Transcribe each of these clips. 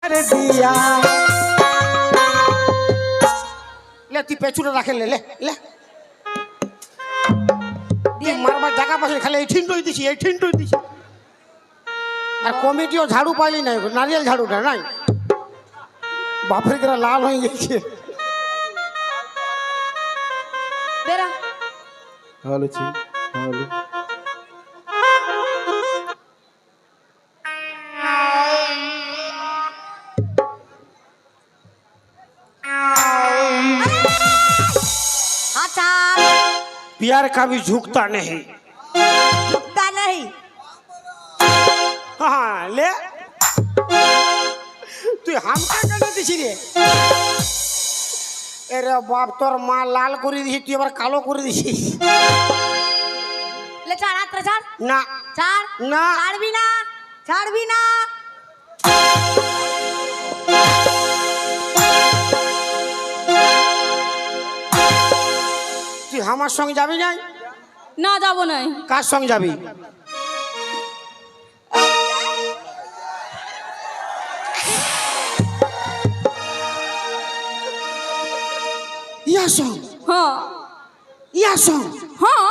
दिया ले ती पेचुरा राखे ले ले ले ती मारবার জায়গা পাশে খালি এই ঠিনটই দিছি আর কমিটিও ঝাড়ু পাইলি নাই নারিয়েল ঝাড়ুটা নাই বাপরে করে লাল হয়ে গেছে বেরা হ্যালো ছি হ্যালো प्यार कभी झुकता नहीं हाँ ले तू हम क्या करने दिसी रे अरे बाप तोर माँ लाल करी दिसी तू एबार कालो करी दिसी ले ছাড় আত্রা ছাড় ना ছাড় ना ছাড়বি না তুই আমার সঙ্গে যাবি নাই না যাব নাই কার সঙ্গে যাবি हाँ हाँ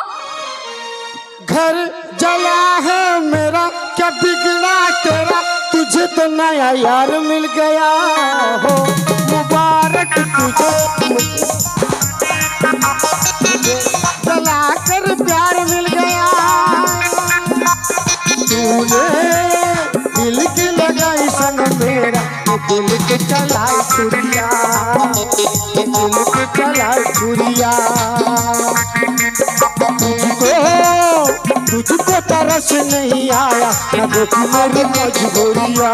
घर जला है मेरा क्या बिगड़ा तेरा तुझे तो नया यार मिल गया हो मुबारक तुझे जला कर प्यार मिल गया तूने दिल की लगाई संग मेरा दिल के चलाई छुरिया दिल के चलाई छुरिया तुझको तरस नहीं आया न देखी मेरी मजबूरिया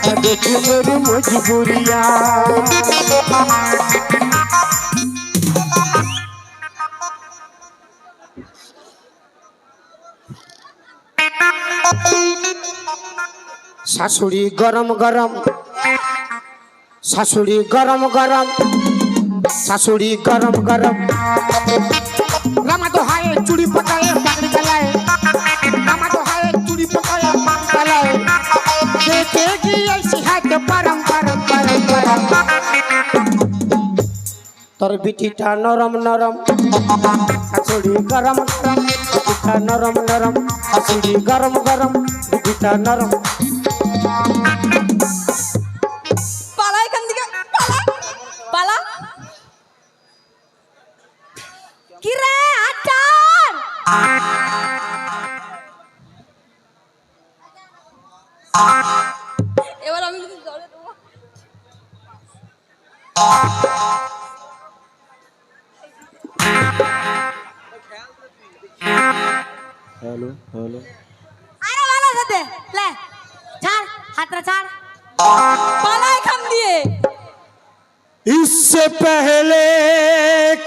न देखी मेरी मजबूरिया শাশুড়ি গরম গরম শাশুড়ি গরম গরম শাশুড়ি গরম গরম রামা তো হায় চুড়ি পটায় পাগড়ি গলায় রামা তো হায় চুড়ি পটায় পাগড়ি গলায় দেখে কি ऐसी हाथ परम परम परम परम তোর বিটিটা নরম নরম শাশুড়ি গরম গরম বিটিটা নরম নরম শাশুড়ি গরম গরম বিটিটা নরম পালা এখান থেকে পালা কি রে আটার এবার আমি কিছু জলে দেবো হ্যালো হ্যালো আরে ভালো সাথে লে ছাড় হাতটা ছাড় পালা এখান দিয়ে इससे पहले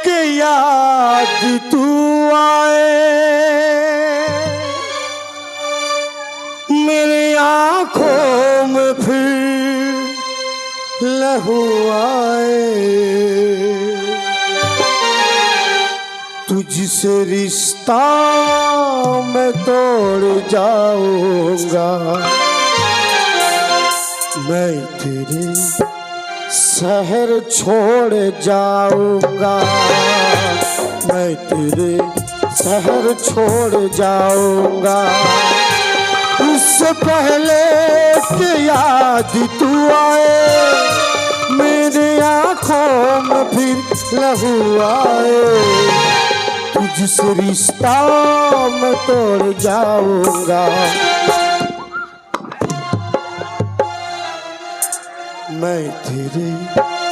कि याद तू आए मेरी आंखों में फिर लहू आए तुझसे रिश्ता मैं तोड़ जाऊंगा मैं तेरे शहर छोड़ जाऊंगा मैं तेरे शहर छोड़ जाऊंगा उससे पहले कि याद तू आए मेरी आंखों में फिर लहू आए तुझसे रिश्ता मैं तोड़ जाऊंगा मैं तेरे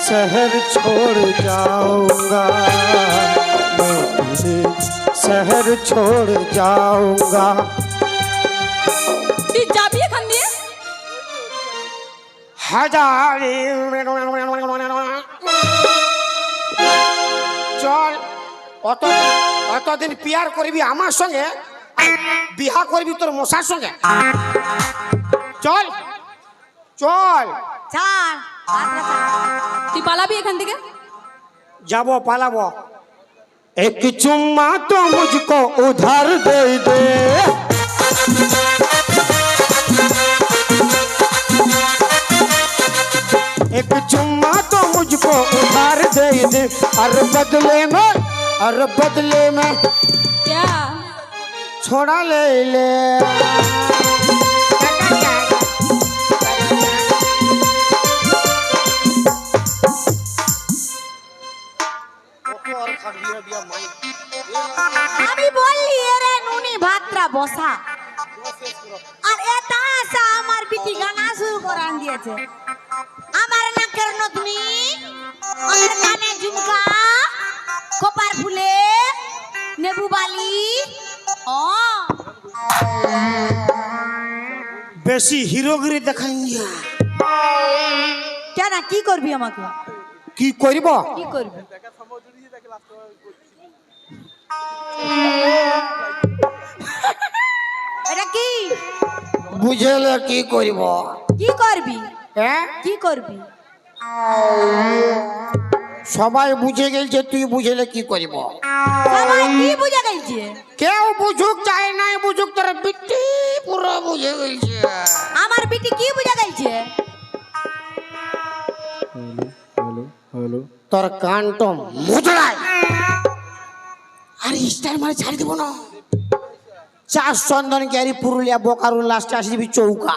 शहर छोड़ जाऊंगा मैं तेरे शहर छोड़ जाऊंगा তুই যাবি এখান দিয়ে হাজারে চল অতদিন পিয়ার করবি আমার সঙ্গে বিহা করবি তোর মশার সঙ্গে চল চল ছাড় হাতটা ছাড় তুই পালাবি এখান থেকে जाबो पालाबो एक चुम्मा तो मुझको उधार दे दे और बदले में क्या छोड़ा ले ले আমি বললি এরে নুনি ভাতরা বসা আর এটা আসা আমার বিটি গানা শুরু করান দিয়েছে আমার নাকের নথনি আমার কানে ঝুমকা কপার ফুলে নেবু বালি ও বেশি হিরোগিরি দেখাই না কেন কি করবি আমাকে কি করব কি করবি এটা কি বুঝলে কি করব কি করবি হ্যাঁ কি করবি সবাই বুঝে গেছে তুই বুঝলে কি করব সবাই কি বুঝে গেছে কেউ বুঝুক চাই নাই বুঝুক তোর বিটি পুরো বুঝে গেছে আমার বিটি কি বুঝে গেছে হ্যালো হ্যালো হ্যালো তোর কানটো মুজড়ায় আর স্টার মারে ছাড়ি দেবো না চাষ চন্দন ক্যারি পুরুলিয়া বোকারু লাস্টে আসি দিবি চৌকা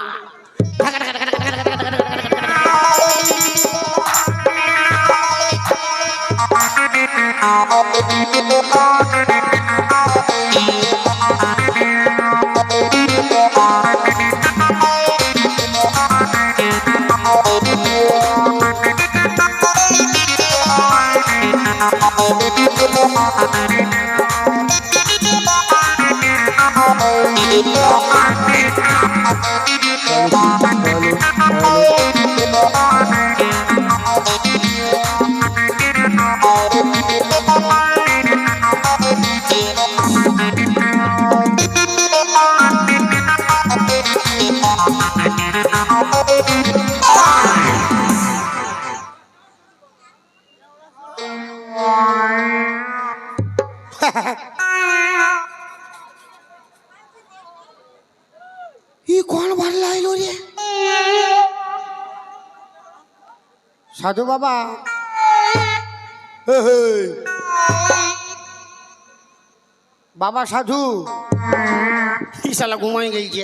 ই কোন ভাল লাগলো রে সাধু বাবা বাবা সাধু কি শালা ঘুমাই গেছে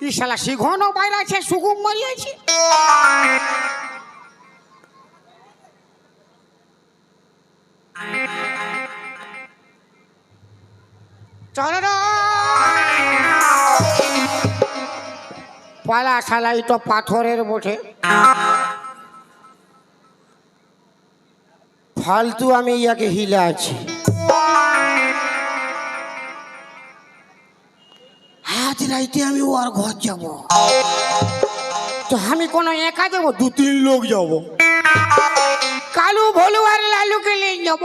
কি শালা শিখনো বাইরে আছে সুগুম মারিয়েছে পালা শালাই তো পাথরের বটে ফালতু আমি ইয়াকে হিলে আছি আজ রাইতে আমি ওর ঘর যাব তো আমি কোনো একা যাবো 2-3 লোক যাব কালু ভলু আর লালুকে নিয়ে যাব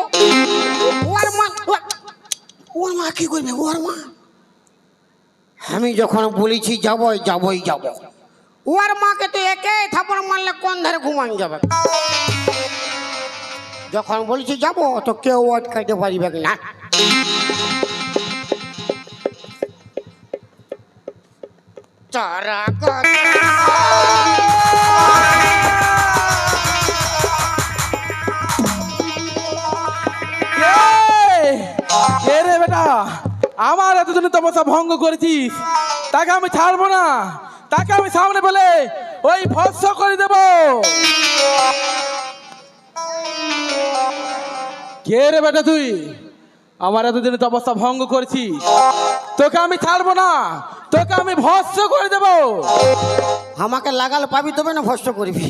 ওর মা কি করবে ওর মা আমি যখন বলেছি যাবই যাবই যাব ওর মাকে তো একে থাপড় মারলে কোন ধারে ঘুমান যাবে যখন বলেছি যাব তো কেউ আটকাইতে পারিবে না তারা রে বেটা আমার এতদিন তপস্যা ভঙ্গ করেছিস তাকে আমি ছাড়বো না তাকে আমি সামনে পেলে ওই ভস্ম করে দেব কে রে বেটা তুই আমার এতদিন তপস্যা ভঙ্গ করেছিস তোকে আমি ছাড়বো না তোকে আমি ভস্ম করে দেব আমাকে লাগাল পাবি তবে না ভস্ম করবি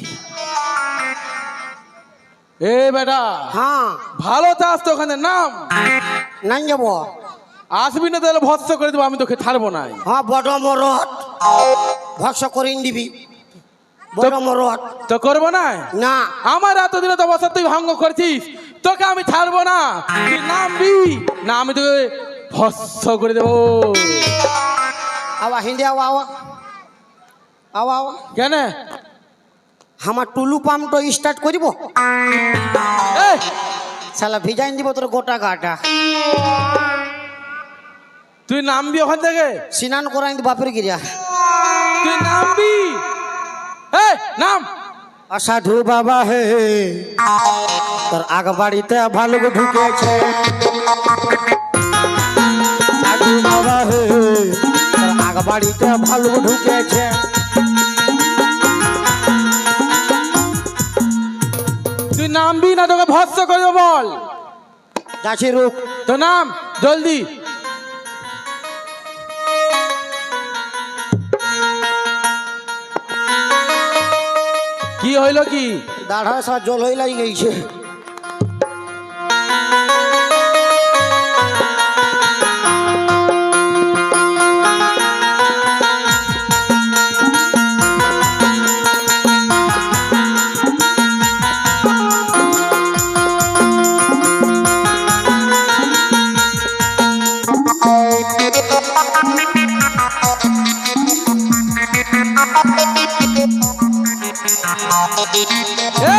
এ বেটা হ্যাঁ ভালো চাস তো ওখানে নাম নাই যাব আসবি না তাহলে ভস্ম করে দেবো আমি তোকে ছাড়বো না হ্যাঁ বড় মরদ ভস্ম করে দিবি বড় মরদ তো করবো না না আমার এতদিনে তো অবস্থা তুই ভঙ্গ করছিস তোকে আমি ছাড়বো না তুই নামবি না আমি তোকে ভস্ম করে দেবো আওয়া হিন্দি আওয়া আওয়া আওয়া আওয়া কেন আমার টুলু পাম্পটা স্টার্ট করিব এই, শালা ভিজাইন দিব তোর গোটা গাটা তুই নামবি ওখান থেকে, স্নান করাই দিব বাপের গিরিয়া তুই নামবি। এই, নাম। অসাধু বাবা হে তোর আগ বাড়িতে ভালুক ঢুকেছে সাধু বাবা হে তোর আগ বাড়িতে ভালুক ঢুকেছে তুই নামবি না তোকে ভৎস করবো, বল। যাচ্ছি রুক তো নাম জলদি। কি হইল কি? দাঁড়া সব জল হয়ে লাগি গেছে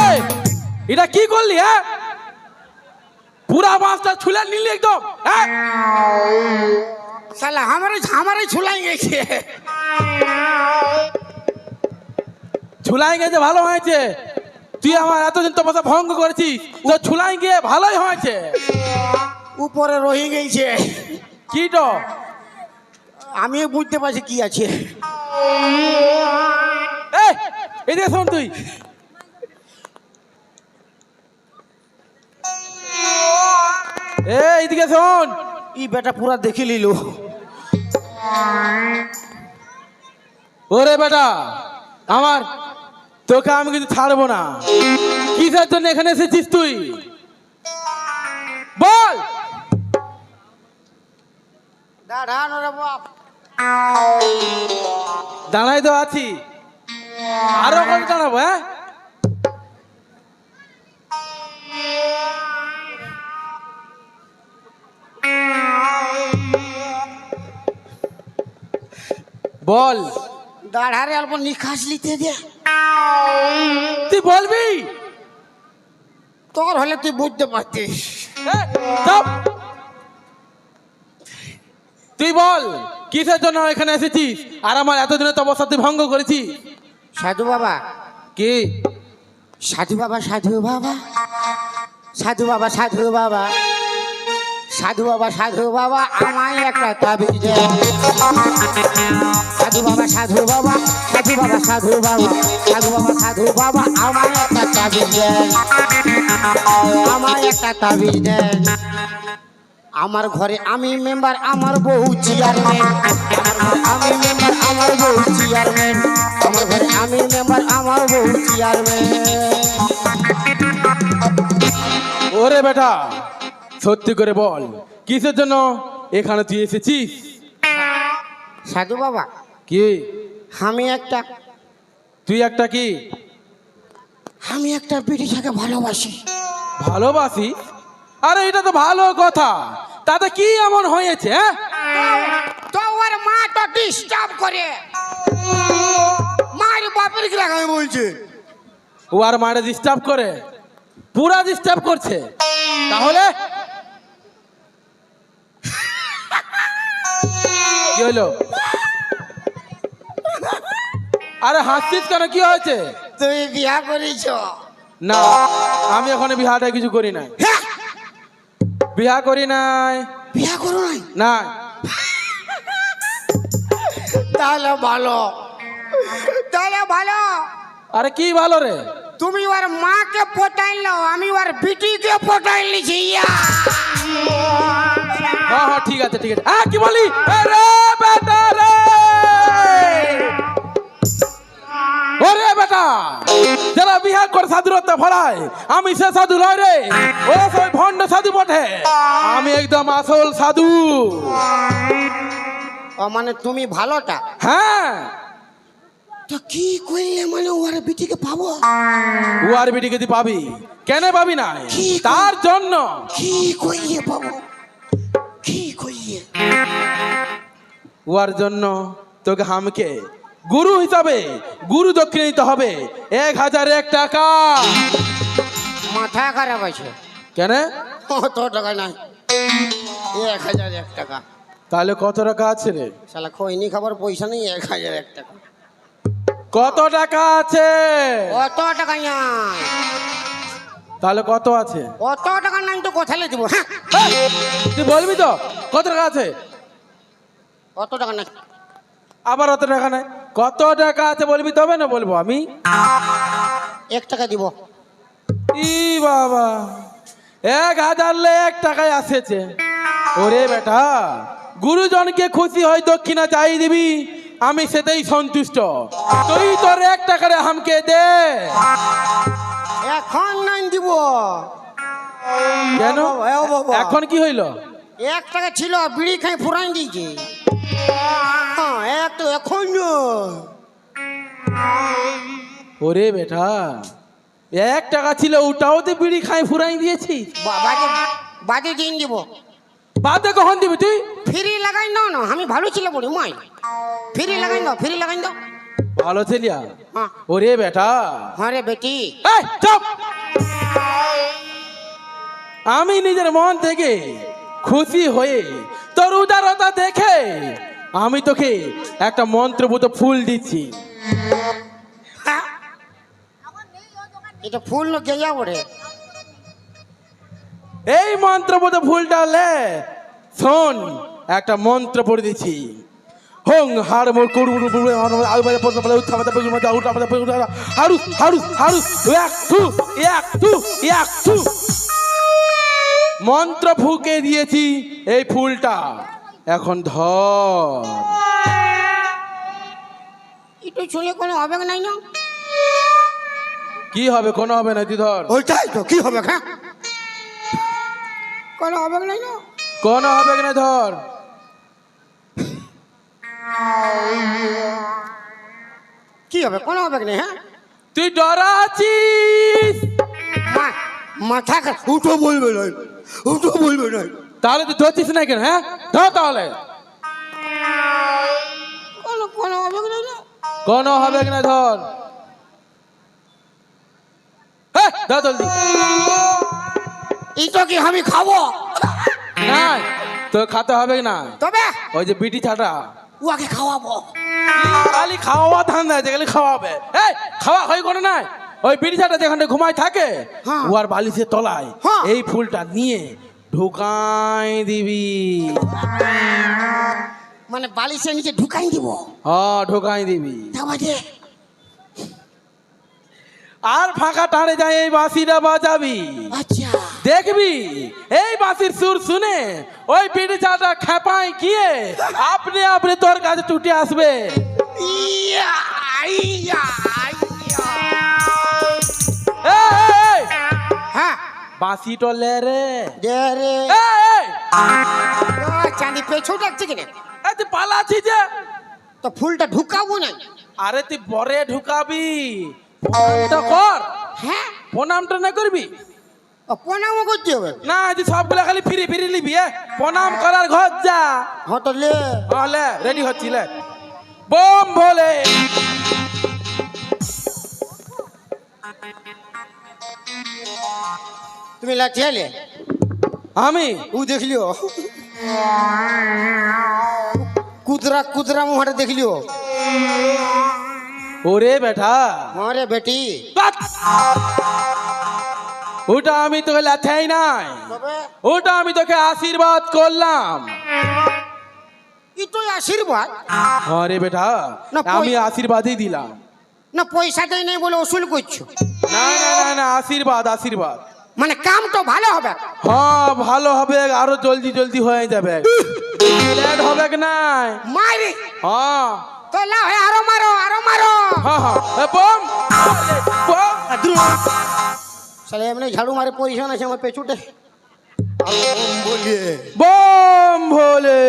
এই, এটা কি করলি? হ্যাঁ, পুরা মাছটা ছুলে নিলি একদম। হ্যাঁ, শালা আমারই ছুলাই গেছে ছুলাই গেছে, ভালো হয়েছে। তুই আমার এতদিন তপস্যা ভঙ্গ করেছিস, তো ছুলাই গিয়ে ভালোই হয়েছে। উপরে রয়ে গেছে কি তো আমিও বুঝতে পারছি কি আছে এই, এদিকে শোন তুই। এইদিকে শোন। ই বেটা পুরা দেখে নিল ওরে বেটা আমার, তোকে আমি কিন্তু ছাড়বো না। কিসের জন্য এখানে এসেছিস তুই, বল। দাঁড়ানো রে বাপ দাঁড়াই তো আছি, আরো কত দাঁড়াবো? হ্যাঁ, বল। দাঁড়ারে অল্প নিখাস লিতে দে তুই বলবি? তোর হলে তুই বুঝতে পারতিস হ্যাঁ, চুপ। তুই বল কিসের জন্য এখানে এসেছিস, আর আমার এতদিনের তপস্যা তুই ভঙ্গ করেছিস। সাধু বাবা কি? সাধু বাবা সাধু বাবা সাধু বাবা সাধু বাবা সাধু বাবা সাধু বাবা আমায় একটা তাবিজ দে সাধু বাবা সাধু বাবা সাধু বাবা সাধু বাবা সাধু বাবা সাধু বাবা আমায় একটা তাবিজ দেন আমায় একটা তাবিজ দেন আমার ঘরে আমি মেম্বার আমার বউ চেয়ারম্যান আমি মেম্বার আমার বউ চেয়ারম্যান আমার ঘরে আমি মেম্বার আমার বউ চেয়ারম্যান ওরে বেটা সত্যি করে বল কিসের জন্য এখানে তুই এসেছিস। সাধু বাবা কি? তুই একটা কি? আমি একটা বিটিটাকে ভালোবাসি ভালোবাসি? আরে এটা তো ভালো কথা, তাতে কি এমন হয়েছে? তো ওর মা তো ডিস্টার্ব করে মার বাপের কি লাগাবে বলছে ও আর মারে ডিস্টার্ব করে, পুরা ডিস্টার্ব করছে। তাহলে কি হলো? আরে হাসছিস কেন, কি হয়েছে? তুমি বিয়া করেছ না, আমি ওখানে বিহাটা কিছু করি নাই, বিহা করি নাই। বিয়া করো নাই না, তাহলে ভালো আরে কি ভালো রে? তুমি ওর মাকে পটাইলো আমি ওর বিটিকে পটাই লিছি হ্যাঁ হ্যাঁ ঠিক আছে ঠিক আছে। হ্যাঁ কি বলি? আরে বেটা রে, ওরে বেটা যারা বিহার করে সাধুরত্ব ফলায় আমি সে সাধু নয় রে, ওরা সবাই ভণ্ড সাধু বটে, আমি একদম আসল সাধু। মানে তুমি ভালোটা হ্যাঁ, তো কি করলে মানে ওর বিটিকে পাবো? ও আর বিটিকে তুই পাবি কেন? পাবি না কি? তার জন্য কি কইয়ে পাবো? কি কইয়ে? ওর জন্য তোকে হামকে গুরু হিসাবে গুরু দক্ষিণে দিতে হবে 1001 টাকা। মাথা খারাপ আছে, কেন? অত টাকা নাই, 1001 টাকা। তাহলে কত টাকা আছে রে? শালা খৈনি খাবার পয়সা নেই, 1001 টাকা। কত টাকা আছে? অত টাকা নাই, তাহলে কত আছে? অত টাকা নাই তো কোথায় দিব? হ্যাঁ, এই, তুই বলবি তো কত টাকা আছে? অত টাকা নাই। আবার অত টাকা নাই, কত টাকা আছে বলবি তবে না বলবো আমি। 1 টাকা দিব। ই বাবা, 1001 টাকায় আসেছে। ওরে বেটা, গুরুজনকে খুশি হয় দক্ষিণা চাই দিবি, আমি সেটাই সন্তুষ্ট। তুই তোর 1 টাকারে হামকে দে। এখন নাই দিব। কেন? ও বাবা, এখন কি হইল? 1 টাকা ছিল, বিড়ি খাই ফুরাই দিয়েছে। হ্যাঁ, এখন ওরে বেটা, 1 টাকা ছিল, ওটাও তো বিড়ি খাই ফুরাই দিয়েছি। বাজে বাজে দিন দিব। বাদে কখন দিবি তুই? ফ্রি লাগাই দাও না, আমি ভালো ছিল বলি মাই। ফ্রি লাগাই দাও, ফ্রি লাগাই দাও। ভালো ছেলিয়া। হ্যাঁ, ওরে বেটা, হ্যাঁ রে বেটি। এই চুপ! আমি নিজের মন থেকে খুশি হয়ে তোর উদারতা দেখে আমি তোকে একটা মন্ত্রপুত ফুল দিচ্ছি। হ্যাঁ, এটা ফুল না গেয়া ওরে। এই মন্ত্রপুত ফুলটা লে শোন, একটা মন্ত্র পড়ে দিচ্ছি। হং হার মোর কুড়ু আলু বাজা পড়তে পারে উঠা বাজা পড়তে উঠা বাজা পড়তে হারু হারু হারু এক টু মন্ত্র ফুঁকে দিয়েছি এই ফুলটা, এখন ধর। এটা চলে কোনো হবে নাই না। কি হবে? কোনো হবে না, তুই ধর। ওইটাই তো, কি হবে? হ্যাঁ, কোনো হবে নাই না। কোনো হবে না, ধর। কি হবে? কোনো হবে না। হ্যাঁ, তুই ডরা আছিস? মাথা উঠো বলবে না, উঠো বলবে না। তাহলে তুই ধরছিস না কেন? হ্যাঁ ধর তাহলে। কোনো কোনো হবে না। কোনো হবে না, ধর। হ্যাঁ ধর জলদি। এটা কি আমি খাবো? না, তোর খাতে হবে না। তবে ওই যে বিটি ছাটা ওকে খাওয়াবো। খালি খাওয়া ধান্দা আছে, খালি খাওয়াবে। এই খাওয়া হয় কোনো নাই। ওই বিটি ছাটা যেখানে ঘুমায় থাকে, হ্যাঁ। ওর বালিশের তলায় হ্যাঁ। এই ফুলটা নিয়ে ঢুকাই দিবি। মানে বালিশের নিচে ঢুকাই দিব। হ্যাঁ ঢুকাই দিবি। তাহলে আর ফাঁকা টানে যায় এই বাঁশিটা বাজাবি। আচ্ছা, দেখবি এই বাঁশির সুর শুনে ওই বিড়ি চাটা খেপায় গিয়ে আপনি আপনি তোর কাছে ছুটে আসবে। ইয়া, ইয়া, ইয়া। এই, এই, এই, হ্যাঁ, বাঁশি তো লে রে। দে রে। এই, এই, চাঁদি পেছু ডাকছে কিনা? এই তুই পালাচ্ছি যে। তো ফুলটা ঢুকাবো না। আরে তুই বরে ঢুকাবি, প্রণামটা কর। হ্যাঁ, প্রণামটা না করবি প্রণামও করতে হবে। না, তুই সবগুলা খালি ফিরি ফিরি নিবি। প্রণাম করার ঘর যা। হ্যাঁ, তো লে। তাহলে রেডি হচ্ছি, লে। বোম ভোলে। তুমি লাঠিয়ালে? আমি ও দেখলিও কুদরা কুদরা মুহারে দেখলিও। ওরে বেটা, হরে বেটি। বাত! ওটা আমি তোকে লাথাই নাই, তবে ওটা আমি তোকে আশীর্বাদ করলাম। এটাই আশীর্বাদ আরে বেটা, না, আমি আশীর্বাদই দিলাম। না? পয়সা দেয় নাই বলে ওসুল করছো? না না না না, আশীর্বাদ আশীর্বাদ। মানে কাম তো ভালো হবে। হ্যাঁ ভালো হবে, আরো জলদি জলদি হয়ে যাবে, লেট হবে কি নাই। মারি হ্যাঁ তো লাও, হে আরো মারো, আরো মারো। হ্যাঁ হ্যাঁ, এ বোম বোম। সালে এমনি ঝাড়ু মারে পজিশন আছে আমার পেছুটে। বলিয়ে বোম ভোলে।